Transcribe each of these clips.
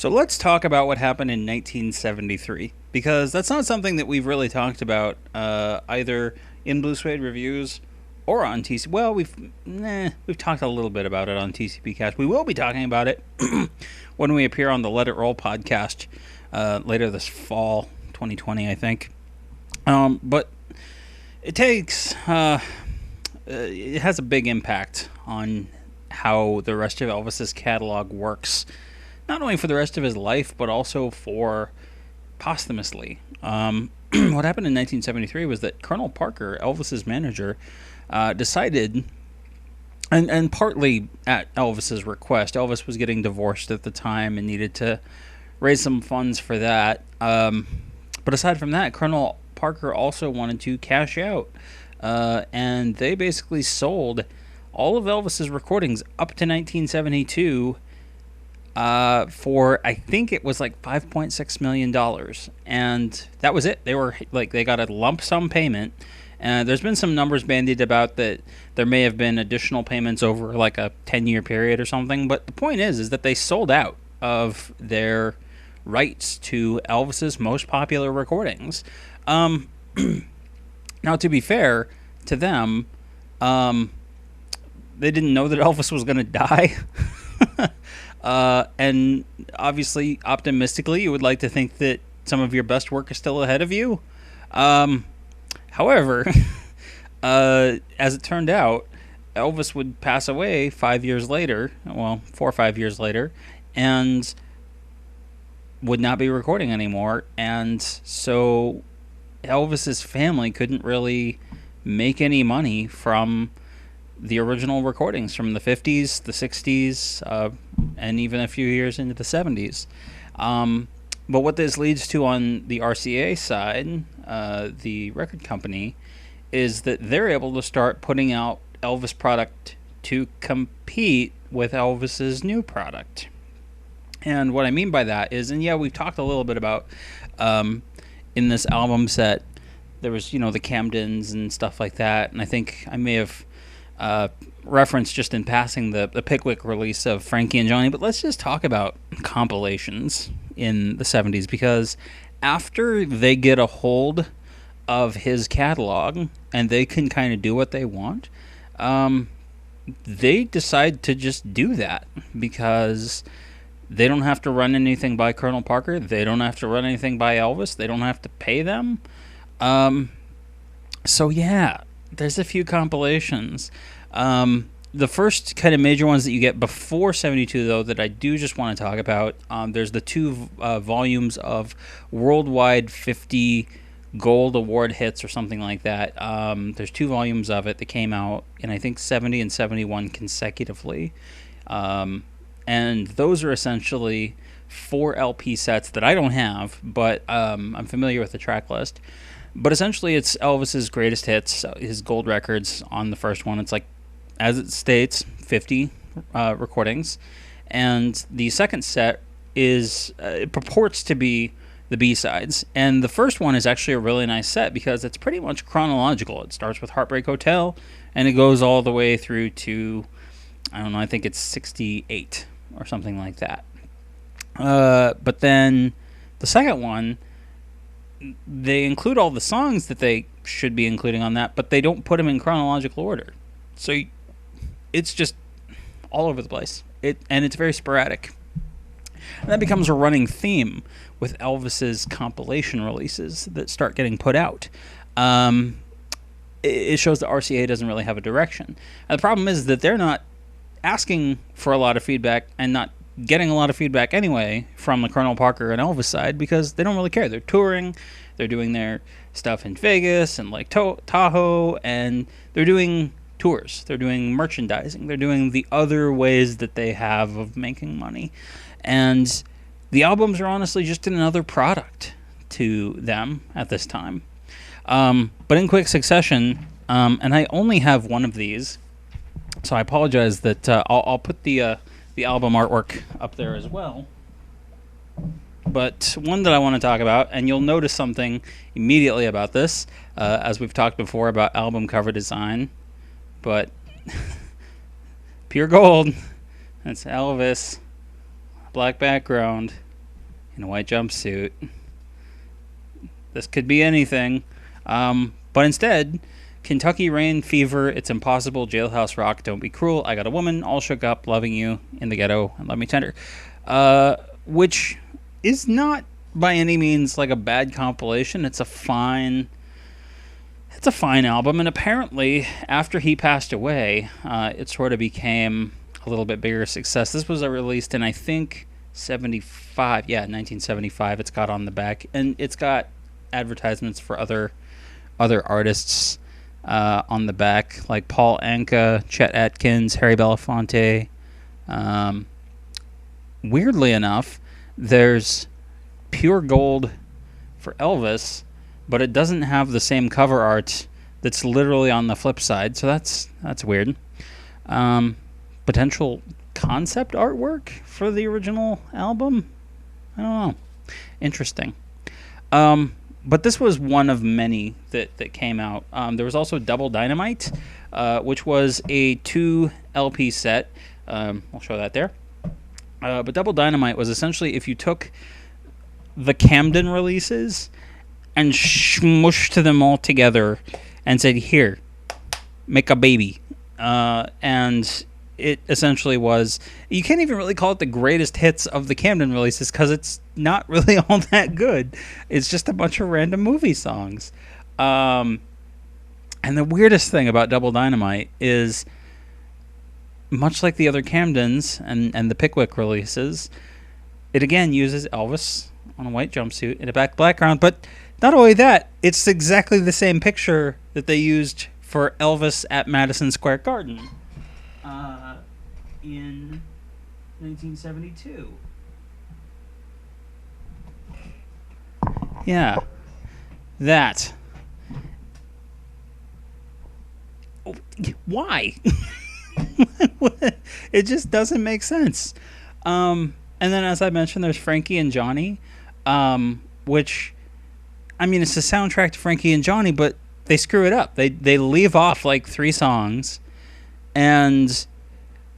So let's talk about what happened in 1973, because that's not something that we've really talked about either in Blue Suede reviews or on TC. Well, we've talked a little bit about it on TCP Cast. We will be talking about it when we appear on the Let It Roll podcast later this fall, 2020, I think. But it it has a big impact on how the rest of Elvis's catalog works, not only for the rest of his life, but also for posthumously. What happened in 1973 was that Colonel Parker, Elvis's manager, decided, and partly at Elvis's request, Elvis was getting divorced at the time and needed to raise some funds for that. But aside from that, Colonel Parker also wanted to cash out, and they basically sold all of Elvis's recordings up to 1972 for, I think it was like $5.6 million. And that was it. They got a lump sum payment. There's been some numbers bandied about that there may have been additional payments over like a 10-year period or something. But the point is that they sold out of their rights to Elvis's most popular recordings. Now, to be fair to them, they didn't know that Elvis was going to die. And obviously, optimistically, you would like to think that some of your best work is still ahead of you. However, as it turned out, Elvis would pass away 5 years later, 4 or 5 years later, and would not be recording anymore. And so Elvis's family couldn't really make any money from the original recordings from the 50s, the 60s, and even a few years into the 70s. But what this leads to on the RCA side, the record company, is that they're able to start putting out Elvis product to compete with Elvis's new product. And what I mean by that is, and yeah, we've talked a little bit about in this album set, there was, the Camdens and stuff like that, and I think I may have referenced just in passing the Pickwick release of Frankie and Johnny, but let's just talk about compilations in the 70s, because after they get a hold of his catalog and they can kind of do what they want, they decide to just do that because they don't have to run anything by Colonel Parker. They don't have to run anything by Elvis. They don't have to pay them. So yeah, there's a few compilations. The first kind of major ones that you get before 72, though, that I do just want to talk about, there's the two volumes of Worldwide 50 Gold Award Hits or something like that. There's 2 volumes of it that came out in, I think, 70 and 71 consecutively. And those are essentially 4 LP sets that I don't have, but I'm familiar with the track list. But essentially, it's Elvis's greatest hits, his gold records on the first one. It's like, as it states, 50 recordings. And the second set it purports to be the B-sides. And the first one is actually a really nice set because it's pretty much chronological. It starts with Heartbreak Hotel, and it goes all the way through to, I don't know, I think it's 68 or something like that. But then the second one, they include all the songs that they should be including on that, but they don't put them in chronological order. So it's just all over the place. And it's very sporadic. And that becomes a running theme with Elvis's compilation releases that start getting put out. It shows that RCA doesn't really have a direction. And the problem is that they're not asking for a lot of feedback and not getting a lot of feedback anyway from the Colonel Parker and Elvis side because they don't really care. They're touring, they're doing their stuff in Vegas and like Tahoe, and they're doing tours, they're doing merchandising, they're doing the other ways that they have of making money. And the albums are honestly just another product to them at this time. But in quick succession, and I only have one of these, so I apologize that I'll put the album artwork up there as well. But one that I want to talk about, and you'll notice something immediately about this, as we've talked before about album cover design, but pure gold. That's Elvis, black background, in a white jumpsuit. This could be anything. But instead, Kentucky Rain Fever, It's Impossible, Jailhouse Rock, Don't Be Cruel, I Got a Woman, All Shook Up, Loving You, In the Ghetto, and Love Me Tender. Which is not by any means like a bad compilation. It's a fine album, and apparently after he passed away, it sort of became a little bit bigger success. This was released in, I think, 75. Yeah, 1975. It's got on the back, and it's got advertisements for other artists on the back, like Paul Anka, Chet Atkins, Harry Belafonte. Weirdly enough, there's Pure Gold for Elvis, but it doesn't have the same cover art that's literally on the flip side, so that's weird. Potential concept artwork for the original album? I don't know. Interesting. But this was one of many that came out. There was also Double Dynamite, which was a 2 LP set. I'll show that there. But Double Dynamite was essentially if you took the Camden releases and smushed them all together and said, here, make a baby. And it essentially was, you can't even really call it the greatest hits of the Camden releases because it's not really all that good. It's just a bunch of random movie songs. And the weirdest thing about Double Dynamite is, much like the other Camdens and the Pickwick releases, it again uses Elvis on a white jumpsuit in a black background, but not only that, it's exactly the same picture that they used for Elvis at Madison Square Garden in 1972. Yeah, that. Why? It just doesn't make sense. And then, as I mentioned, there's Frankie and Johnny, which, I mean, it's a soundtrack to Frankie and Johnny, but they screw it up. They leave off like 3 songs, and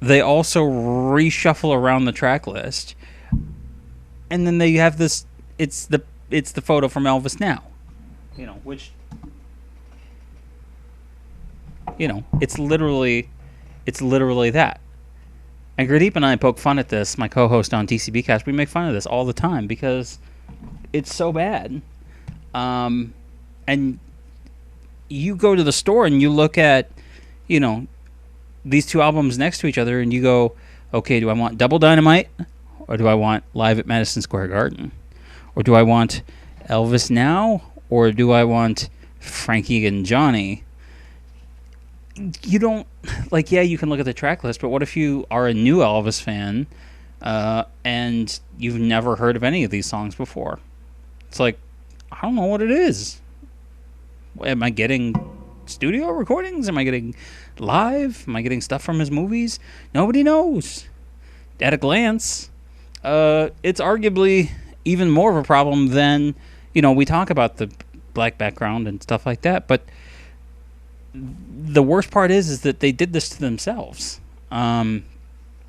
they also reshuffle around the track list. And then they have this. It's the photo from Elvis Now, which, it's literally that. And Gurdeep and I poke fun at this. My co-host on TCB Cast, we make fun of this all the time because it's so bad. And you go to the store and you look at, these 2 albums next to each other, and you go, okay, do I want Double Dynamite, or do I want Live at Madison Square Garden, or do I want Elvis Now, or do I want Frankie and Johnny? You don't, you can look at the track list, but what if you are a new Elvis fan and you've never heard of any of these songs before? It's like, I don't know what it is. Am I getting studio recordings? Am I getting live? Am I getting stuff from his movies? Nobody knows. At a glance, it's arguably even more of a problem than, we talk about the black background and stuff like that, but the worst part is that they did this to themselves. And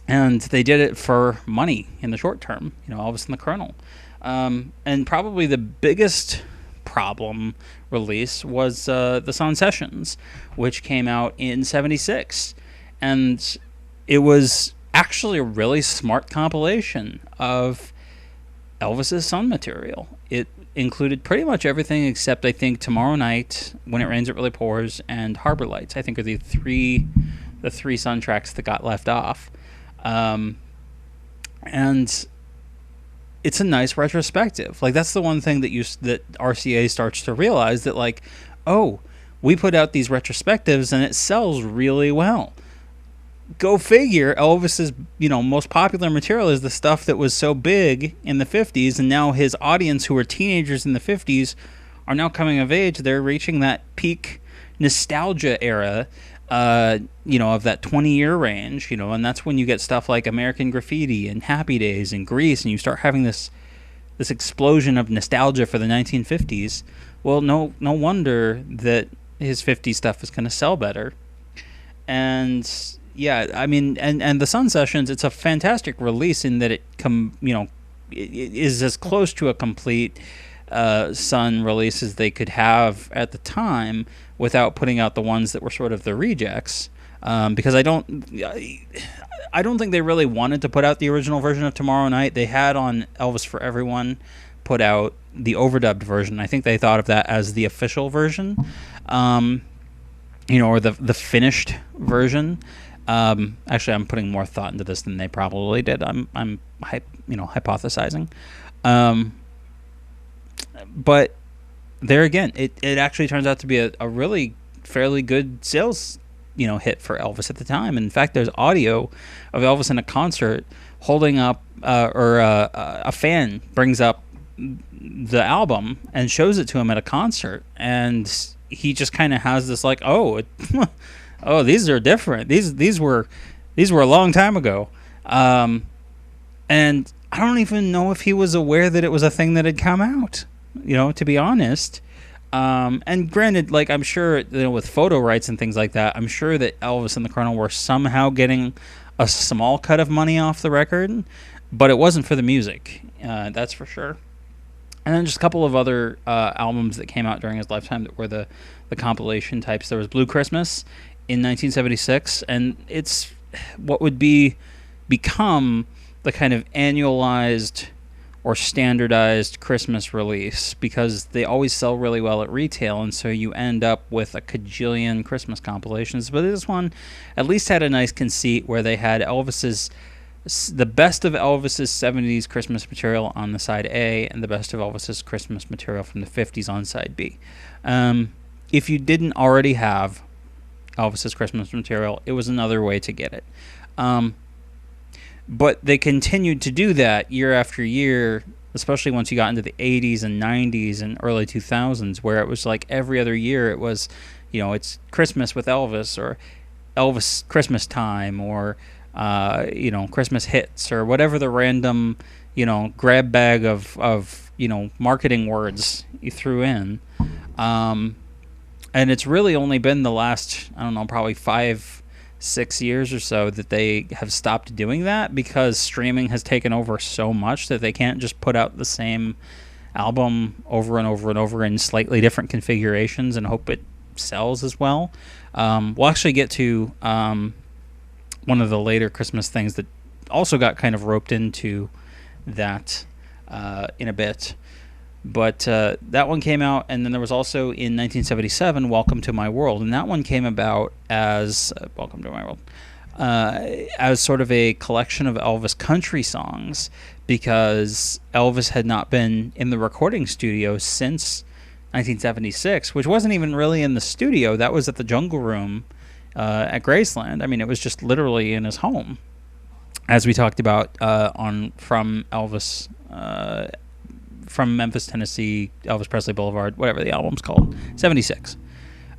they did it for money in the short term, Elvis and the Colonel. And probably the biggest problem release was the Sound Sessions, which came out in 76. And it was actually a really smart compilation of Elvis's Sun material. It included pretty much everything except, I think, Tomorrow Night, When It Rains It Really Pours, and Harbor Lights. I think are the three Sun tracks that got left off. And it's a nice retrospective. That's the one thing that RCA starts to realize, that we put out these retrospectives and it sells really well. Go figure, Elvis's most popular material is the stuff that was so big in the 50s, and now his audience, who were teenagers in the 50s, are now coming of age. They're reaching that peak nostalgia era, of that 20-year range, and that's when you get stuff like American Graffiti and Happy Days and Grease, and you start having this explosion of nostalgia for the 1950s. Well, no wonder that his 50s stuff is going to sell better. And yeah, I mean, and the Sun Sessions, it's a fantastic release in that it is as close to a complete Sun release as they could have at the time without putting out the ones that were sort of the rejects. Because I don't think they really wanted to put out the original version of Tomorrow Night. They had on Elvis for Everyone put out the overdubbed version. I think they thought of that as the official version, or the finished version. Actually, I'm putting more thought into this than they probably did. I'm hypothesizing. But there again, it actually turns out to be a really fairly good sales hit for Elvis at the time. And in fact, there's audio of Elvis in a concert holding up, a fan brings up the album and shows it to him at a concert, and he just kind of has this like, oh, these are different. These were a long time ago, and I don't even know if he was aware that it was a thing that had come out. To be honest. And granted, like, I'm sure, with photo rights and things like that, I'm sure that Elvis and the Colonel were somehow getting a small cut of money off the record, but it wasn't for the music. That's for sure. And then just a couple of other albums that came out during his lifetime that were the compilation types. There was Blue Christmas in 1976, and it's what would become the kind of annualized or standardized Christmas release, because they always sell really well at retail, and so you end up with a cajillion Christmas compilations. But this one at least had a nice conceit where they had the best of Elvis's 70s Christmas material on the side A and the best of Elvis's Christmas material from the 50s on side B. If you didn't already have Elvis's Christmas material, it was another way to get it. But they continued to do that year after year, especially once you got into the 80s and 90s and early 2000s, where it was like every other year it was, it's Christmas with Elvis, or Elvis Christmas Time, or, Christmas hits, or whatever the random, grab bag of marketing words you threw in. And it's really only been the last, I don't know, probably 5-6 years or so that they have stopped doing that, because streaming has taken over so much that they can't just put out the same album over and over and over in slightly different configurations and hope it sells as well. We'll actually get to one of the later Christmas things that also got kind of roped into that in a bit. But that one came out, and then there was also in 1977, Welcome to My World, and that one came about as Welcome to My World, as sort of a collection of Elvis country songs, because Elvis had not been in the recording studio since 1976, which wasn't even really in the studio. That was at the Jungle Room at Graceland. I mean, it was just literally in his home, as we talked about from Elvis. From Memphis, Tennessee, Elvis Presley Boulevard, whatever the album's called, 76.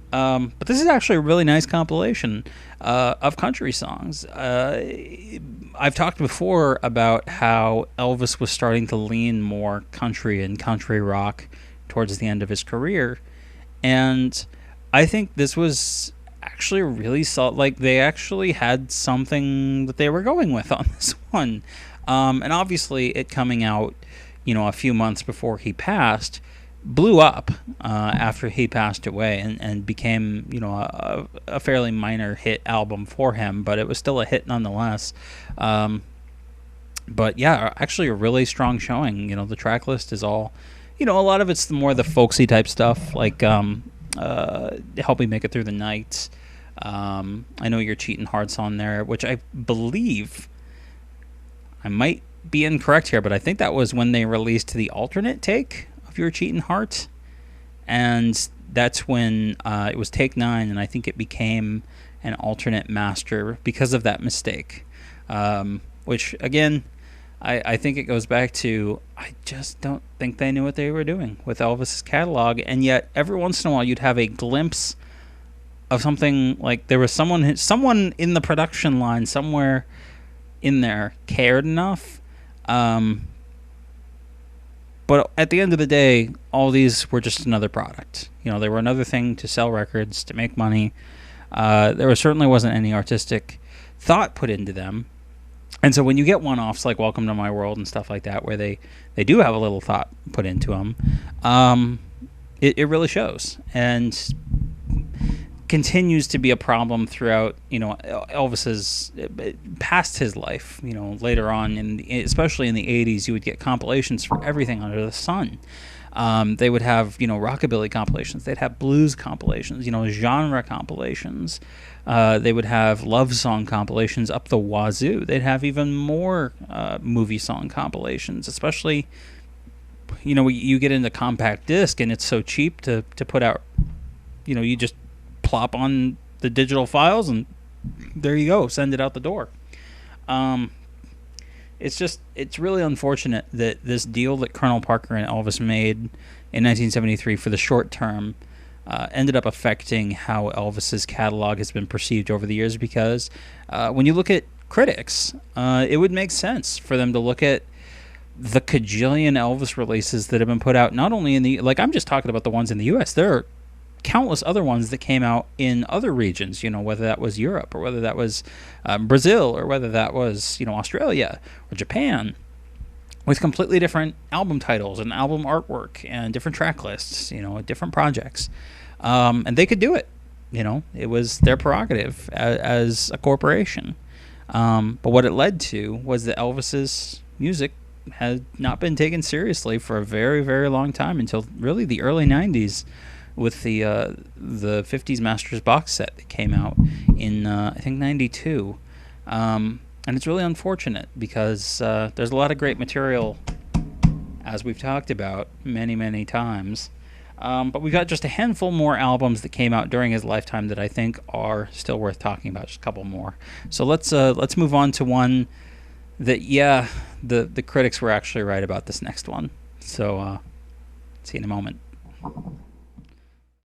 But this is actually a really nice compilation of country songs. I've talked before about how Elvis was starting to lean more country and country rock towards the end of his career, and I think this was actually really solid. Like, they actually had something that they were going with on this one, and obviously it coming out a few months before he passed, blew up after he passed away, and became a fairly minor hit album for him, but it was still a hit nonetheless. But yeah, actually a really strong showing. The track list is all, a lot of it's more the folksy type stuff, like Help Me Make It Through the Night. I Know You're Cheating Heart's on there, which I believe, I might be incorrect here, but I think that was when they released the alternate take of Your Cheatin' Heart, and that's when it was take 9, and I think it became an alternate master because of that mistake, which again, I think it goes back to, I just don't think they knew what they were doing with Elvis's catalog, and yet every once in a while you'd have a glimpse of something, like there was someone in the production line somewhere in there cared enough. But at the end of the day, all these were just another product. They were another thing to sell records, to make money. There certainly wasn't any artistic thought put into them. And so when you get one-offs like Welcome to My World and stuff like that, where they do have a little thought put into them, it really shows. And continues to be a problem throughout, Elvis's past his life. Later on, especially in the 80s, you would get compilations for everything under the sun. They would have, rockabilly compilations. They'd have blues compilations, genre compilations. They would have love song compilations up the wazoo. They'd have even more movie song compilations, especially, you get into compact disc and it's so cheap to put out, you just plop on the digital files and there you go, send it out the door. It's really unfortunate that this deal that Colonel Parker and Elvis made in 1973 for the short term ended up affecting how Elvis's catalog has been perceived over the years, because when you look at critics, it would make sense for them to look at the cajillion Elvis releases that have been put out, not only in the, I'm just talking about the ones in the U.S., there are countless other ones that came out in other regions, whether that was Europe or whether that was Brazil or whether that was, Australia or Japan, with completely different album titles and album artwork and different track lists, different projects. And they could do it. It was their prerogative as a corporation. But what it led to was that Elvis's music had not been taken seriously for a very, very long time, until really the early 90s, with the 50s Masters box set that came out in, I think, 92. And it's really unfortunate, because there's a lot of great material, as we've talked about many, many times. But we've got just a handful more albums that came out during his lifetime that I think are still worth talking about, just a couple more. So let's move on to one that, the critics were actually right about this next one. So see you in a moment.